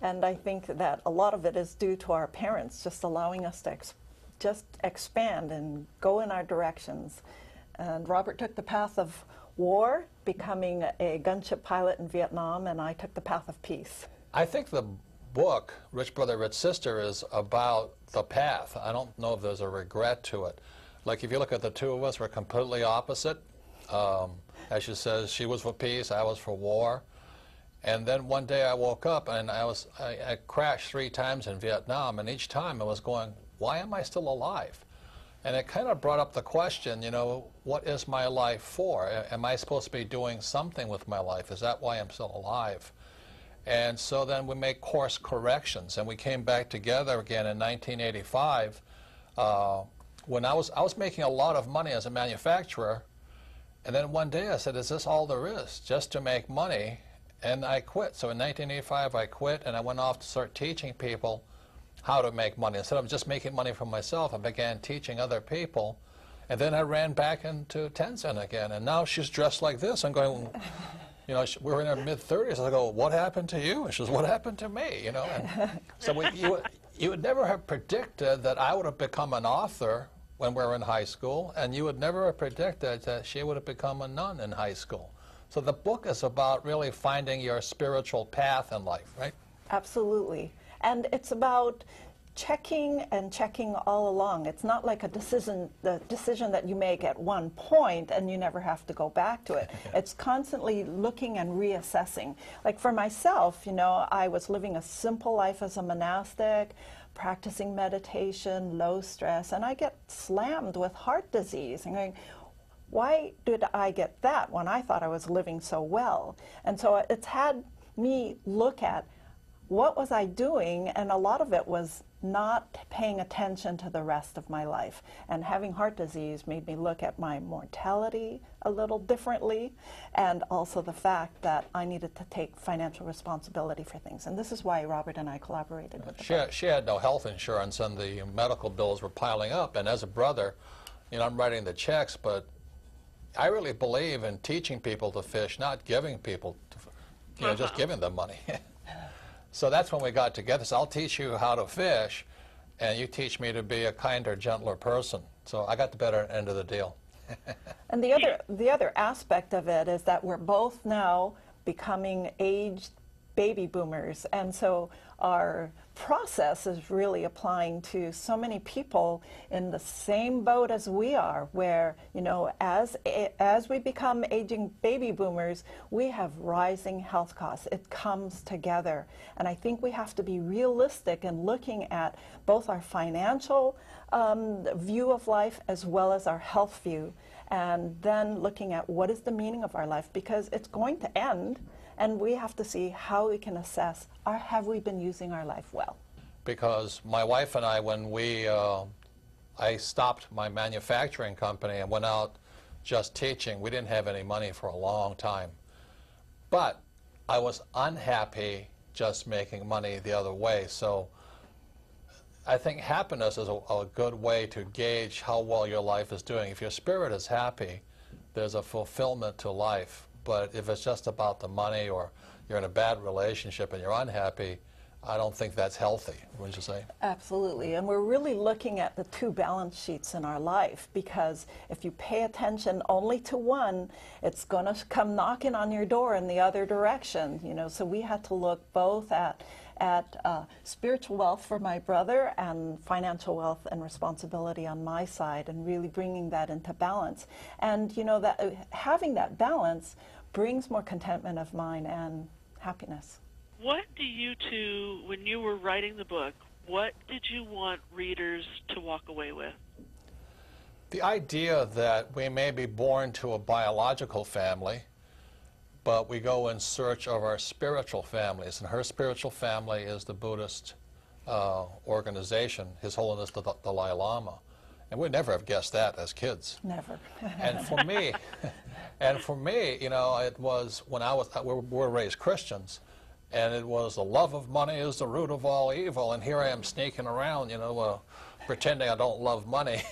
And I think that a lot of it is due to our parents just allowing us to just expand and go in our directions. And Robert took the path of war, becoming a gunship pilot in Vietnam, and I took the path of peace. I think the book, Rich Brother, Rich Sister, is about the path. I don't know if there's a regret to it. Like, if you look at the two of us, we're completely opposite. As she says, she was for peace, I was for war. And then one day I woke up and I crashed 3 times in Vietnam, and each time I was going, why am I still alive? And it kind of brought up the question, you know, what is my life for? Am I supposed to be doing something with my life? Is that why I'm still alive? And so then we make course corrections, and we came back together again in 1985 when I was making a lot of money as a manufacturer. And then one day I said, is this all there is, just to make money? And I quit. So in 1985 I quit, and I went off to start teaching people how to make money. Instead of just making money for myself, I began teaching other people. And then I ran back into Tenzin again, and now she's dressed like this. I'm going, you know, we're in our mid-30s. I go, what happened to you? And she says, what happened to me? You know, and so you would never have predicted that I would have become an author when we were in high school, and you would never have predicted that she would have become a nun in high school. So the book is about really finding your spiritual path in life, right? Absolutely. And it's about checking and checking all along. It's not like the decision that you make at one point and you never have to go back to it. It's constantly looking and reassessing. Like for myself, you know, I was living a simple life as a monastic, practicing meditation, low stress, and I get slammed with heart disease. And going, why did I get that when I thought I was living so well? And so it's had me look at what was I doing, and a lot of it was not paying attention to the rest of my life. And having heart disease made me look at my mortality a little differently, and also the fact that I needed to take financial responsibility for things. And this is why Robert and I collaborated with the book. She had no health insurance, and the medical bills were piling up. And as a brother, you know, I'm writing the checks, but I really believe in teaching people to fish, not giving people to, you know, just giving them money. So that's when we got together. So I'll teach you how to fish, and you teach me to be a kinder, gentler person. So I got the better end of the deal. And the other aspect of it is that we're both now becoming aged baby boomers, and so our process is really applying to so many people in the same boat as we are, where, you know, as we become aging baby boomers, we have rising health costs. It comes together, and I think we have to be realistic in looking at both our financial view of life as well as our health view, and then looking at what is the meaning of our life, because it's going to end. And we have to see how we can assess, have we been using our life well? Because my wife and I, when I stopped my manufacturing company and went out just teaching, we didn't have any money for a long time. But I was unhappy just making money the other way. So I think happiness is a good way to gauge how well your life is doing. If your spirit is happy, there's a fulfillment to life. But if it's just about the money, or you're in a bad relationship and you're unhappy, I don't think that's healthy, wouldn't you say? Absolutely. And we're really looking at the two balance sheets in our life, because if you pay attention only to one, it's going to come knocking on your door in the other direction. You know, so we had to look both at spiritual wealth for my brother and financial wealth and responsibility on my side, and really bringing that into balance. And you know, that having that balance brings more contentment of mind and happiness. What do you two, when you were writing the book, what did you want readers to walk away with? The idea that we may be born to a biological family, but we go in search of our spiritual families, and her spiritual family is the Buddhist organization, His Holiness the Dalai Lama. And we'd never have guessed that as kids. Never. And for me, you know, it was when we were raised Christians, and it was the love of money is the root of all evil, and here I am sneaking around, you know, pretending I don't love money.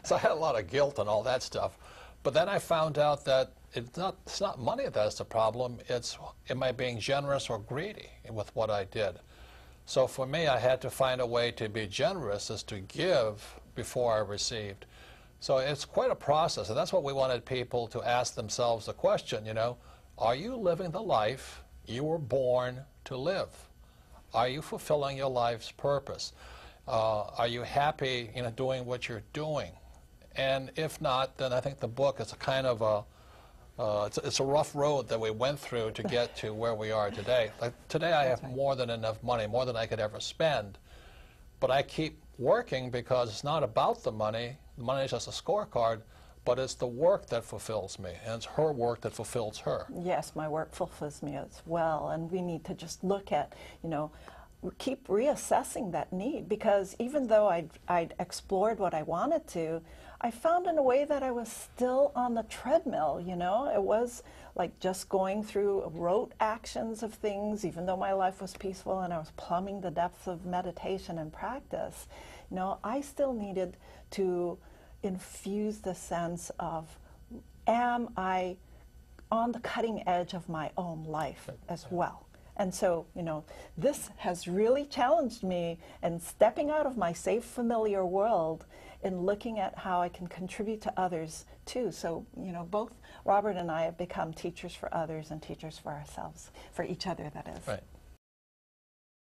So I had a lot of guilt and all that stuff. But then I found out that it's not money that's the problem. It's am I being generous or greedy with what I did? So for me, I had to find a way to be generous, is to give before I received. So it's quite a process, and that's what we wanted people to ask themselves the question, you know, are you living the life you were born to live? Are you fulfilling your life's purpose? Are you happy, you know, doing what you're doing? And if not, then I think the book is a kind of it's a rough road that we went through to get to where we are today. Like today I have more than enough money, more than I could ever spend. But I keep working because it's not about the money. The money is just a scorecard, but it's the work that fulfills me, and it's her work that fulfills her. Yes, my work fulfills me as well, and we need to just look at, you know, keep reassessing that need, because even though I'd explored what I wanted to, I found in a way that I was still on the treadmill, you know. It was like just going through rote actions of things, even though my life was peaceful and I was plumbing the depths of meditation and practice. You know, I still needed to infuse the sense of, am I on the cutting edge of my own life as well? And so, you know, this has really challenged me in stepping out of my safe, familiar world and looking at how I can contribute to others too. So, you know, both Robert and I have become teachers for others and teachers for ourselves, for each other, that is. Right.